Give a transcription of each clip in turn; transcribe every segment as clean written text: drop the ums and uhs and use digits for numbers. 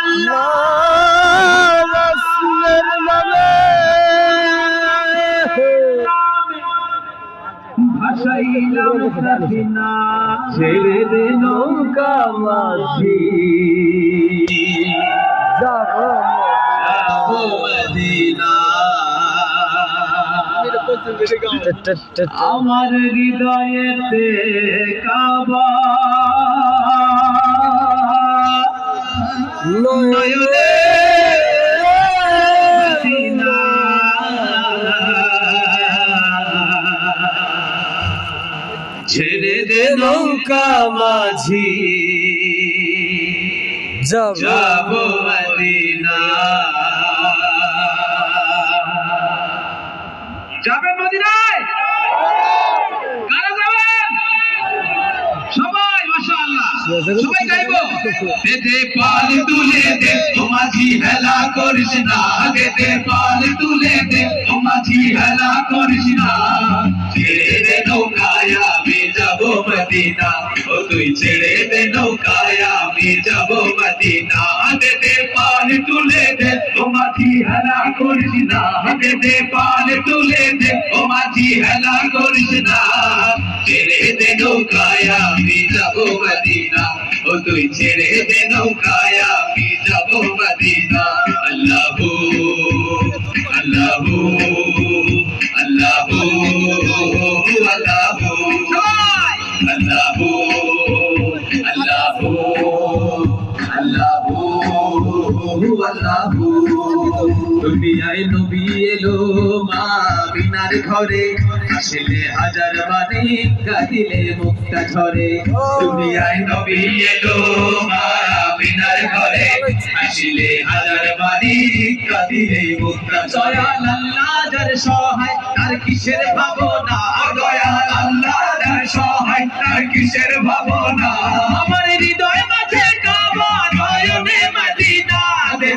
আল্লাহ রাসূলের নামে ভাসাইলাম সাফিনা ছেড়ে দে নৌকা মাঝি যাবো মদিনা আমার হৃদয়েতে কাবা নয়নে মদিনা ছেড়ে দে নৌকা মাঝি যাবো মদিনা যাবেন মদিনায় কারা যাবেন সবাই মাশাআল্লাহ সবাই গাইবো দে পাল তুলে দে ও মাঝি হেলা করিস না দে পাল তুলে দে ও মাঝি হেলা করিস না ছেড়ে দে নৌকায় আমি যাবো মদিনা ও তুই ছেড়ে দে নৌকায় আমি যাবো মদিনা দে পাল তুলে দে ও মাঝি হেলা করিস না দে পাল তুলে দে ও মাঝি হেলা করিস না ছেড়ে দে নৌকায় আমি যাবো মদিনা ও তুই ছেড়ে দে নৌকায় আমি যাবো মদিনা আল্লাহু আল্লাহু আল্লাহু আল্লাহু আল্লাহু আল্লাহু আল্লাহু আল্লাহু দুনিয়ায় নবী এলো মা বিনার ঘরে আসলে হাজার বাণী কাঁদিলে মুক্তা ঝরে দুনিয়ায় নবী এলো মা বিনার ঘরে আসলে হাজার বাণী কাঁদিলে মুক্তা দয়াল আল্লাহ যার সহায় তার কিসের ভাবনা দয়াল আল্লাহ যার সহায় তার কিসের ভাবনা আমার হৃদয় মাঝে কাবা নয়নে মদিনা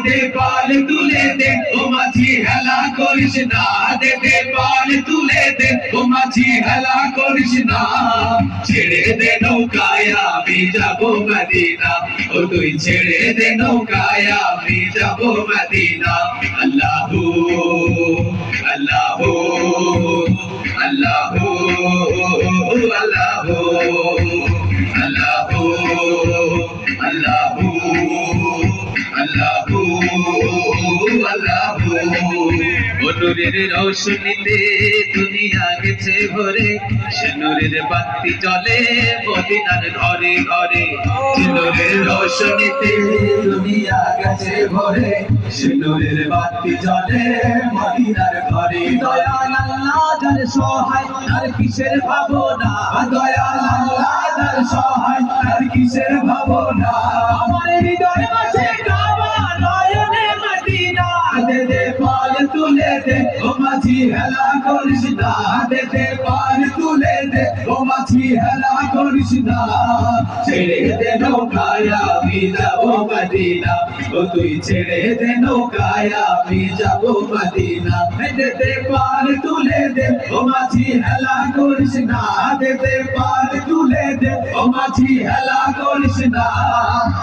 দে পাল তুলে দে ও মাঝি হেলা করিস না দে পাল তুলে দে ও মাঝি হেলা করিস না ছেড়ে দে নৌকায় আমি যাবো মদিনা ও তুই ছেড়ে দে নৌকায় আমি যাবো মদিনা আল্লাহু আল্লাহু আল্লাহু আল্লাহু আল্লাহু আল্লাহু আল্লাহু আল্লাহু নূরের রৌশনীতে দুনিয়া গেছে ভরে সে নূরের বাতি জ্বলে মদিনার ঘরে ঘরে নূরের রৌশনীতে দুনিয়া গেছে ভরে সে নূরের বাতি জ্বলে মদিনার ঘরে দয়াল আল্লাহ যার সহায় তার কিসের ভাবনা দয়াল আল্লাহ যার সহায় তার কিসের ভাবনা আমার হৃদয় মাঝে কাবা নয়নে মদিনা দে পাল তুলে দে ও মাঝি হেলা করিস না দে পাল তুলে দে ও মাঝি হেলা করিস না ছেড়ে দে নৌকায় আমি যাবো মদিনা ও তুই ছেড়ে দে নৌকায় আমি যাবো মদিনা দে পাল তুলে দে ও মাঝি হেলা করিস না দে পাল তুলে দে ও মাঝি হেলা করিস না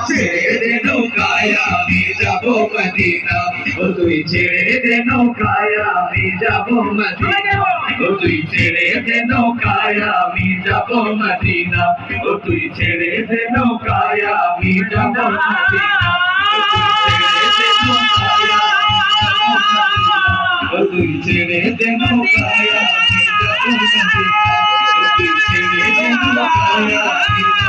ছেড়ে দে নৌকায় আমি যাবো মদিনা ও তুই ছেড়ে দে নৌকায় আমি যাবো মদিনা ও তুই ছেড়ে দে নৌকায় আমি যাবো মদিনা ও তুই ছেড়ে দে নৌকায় আমি যাবো মদিনা ও তুই ছেড়ে দে নৌকায় আমি যাবো মদিনা ও তুই ছেড়ে দে নৌকায় আমি